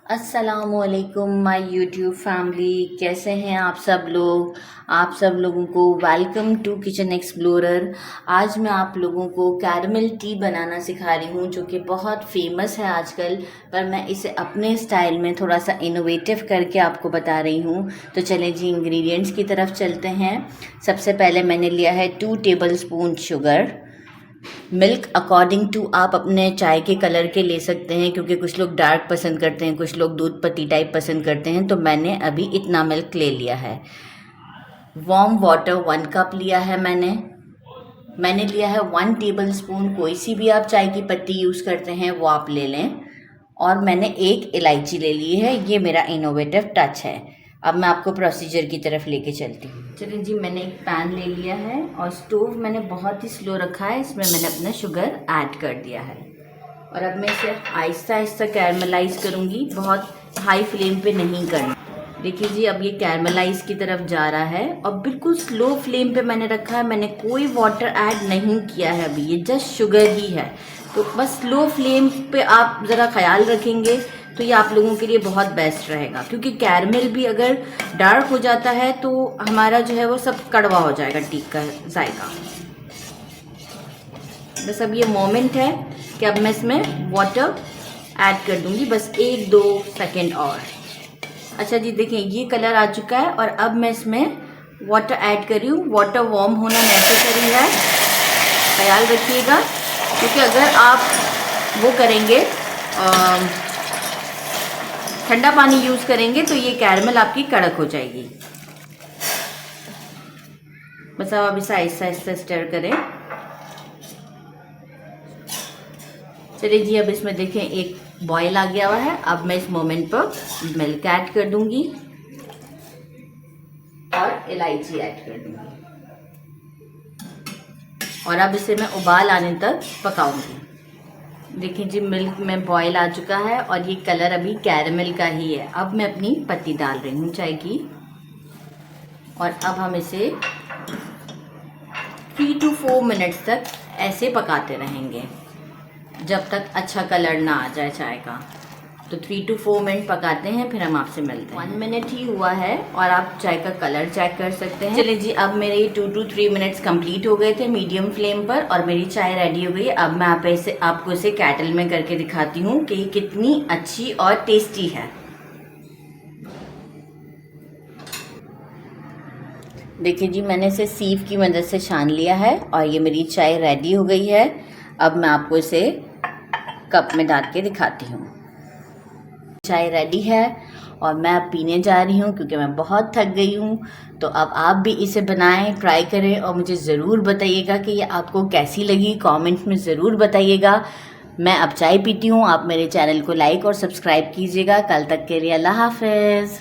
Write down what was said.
अस्सलामुअलैकुम my YouTube family, कैसे हैं आप सब लोग। आप सब लोगों को वेलकम टू किचन एक्सप्लोरर। आज मैं आप लोगों को कैरमल टी बनाना सिखा रही हूँ, जो कि बहुत फेमस है आजकल, पर मैं इसे अपने स्टाइल में थोड़ा सा इनोवेटिव करके आपको बता रही हूँ। तो चलें जी, इंग्रेडिएंट्स की तरफ चलते हैं। सबसे पहले मैंने लिया है 2 tablespoon sugar. Milk according to आप अपने चाय के कलर के ले सकते हैं, क्योंकि कुछ लोग डार्क पसंद करते हैं, कुछ लोग दूध पत्ती टाइप पसंद करते हैं, तो मैंने अभी इतना मिल्क ले लिया है। वार्म वाटर 1 कप लिया है मैंने लिया है 1 टेबलस्पून, कोई सी भी आप चाय की पत्ती यूज़ करते हैं वो आप ले लें। और मैंने 1 इलायची ले ली है। ये मेरा इनोवेटिव टच है। अब मैं आपको प्रोसीजर की तरफ लेके चलती हूँ। चलिए जी, मैंने एक पैन ले लिया है और स्टोव मैंने बहुत ही स्लो रखा है। इसमें मैंने अपना शुगर ऐड कर दिया है और अब मैं इसे आहिस्ता आहिस्ता कैरमलाइज करूँगी, बहुत हाई फ्लेम पे नहीं करना। देखिए जी, अब ये कैरमलाइज की तरफ जा रहा है और बिल्कुल स्लो फ्लेम पे मैंने रखा है। मैंने कोई वाटर ऐड नहीं किया है अभी, ये जस्ट शुगर ही है। तो बस स्लो फ्लेम पे आप ज़रा ख्याल रखेंगे तो ये आप लोगों के लिए बहुत बेस्ट रहेगा, क्योंकि कैरमल भी अगर डार्क हो जाता है तो हमारा जो है वो सब कड़वा हो जाएगा टी का जायका। बस अब ये मोमेंट है कि अब मैं इसमें वाटर ऐड कर दूंगी, बस 1-2 सेकेंड और। अच्छा जी, देखिए ये कलर आ चुका है और अब मैं इसमें वाटर ऐड कर रही हूँ। वाटर वार्म होना नेसेसरी है, ख्याल रखिएगा, क्योंकि अगर आप वो करेंगे ठंडा पानी यूज़ करेंगे तो ये कैरमल आपकी कड़क हो जाएगी। बस अब आप इसे आहिस्ता आहिस्ता स्टर करें। चलिए जी, अब इसमें देखें एक बॉयल आ गया हुआ है। अब मैं इस मोमेंट पर मिल्क ऐड कर दूंगी और इलायची ऐड कर दूंगी और अब इसे मैं उबाल आने तक पकाऊंगी। देखिए जी, मिल्क में बॉयल आ चुका है और ये कलर अभी कैरमल का ही है। अब मैं अपनी पत्ती डाल रही हूँ चाय की और अब हम इसे 3 to 4 मिनट्स तक ऐसे पकाते रहेंगे जब तक अच्छा कलर ना आ जाए चाय का। तो 3 to 4 मिनट पकाते हैं, फिर हम आपसे मिलते हैं। 1 मिनट ही हुआ है और आप चाय का कलर चेक कर सकते हैं। चलिए जी, अब मेरे 2 to 3 मिनट्स कंप्लीट हो गए थे मीडियम फ्लेम पर और मेरी चाय रेडी हो गई। अब मैं आपको इसे कैटल में करके दिखाती हूँ कि ये कितनी अच्छी और टेस्टी है। देखिए जी, मैंने इसे सीव की मदद से छान लिया है और ये मेरी चाय रेडी हो गई है। अब मैं आपको इसे कप में डाल के दिखाती हूँ। चाय रेडी है और मैं अब पीने जा रही हूँ, क्योंकि मैं बहुत थक गई हूँ। तो अब आप भी इसे बनाएं, ट्राई करें और मुझे ज़रूर बताइएगा कि ये आपको कैसी लगी। कमेंट में ज़रूर बताइएगा। मैं अब चाय पीती हूँ। आप मेरे चैनल को लाइक और सब्सक्राइब कीजिएगा। कल तक के लिए अल्लाह हाफिज़।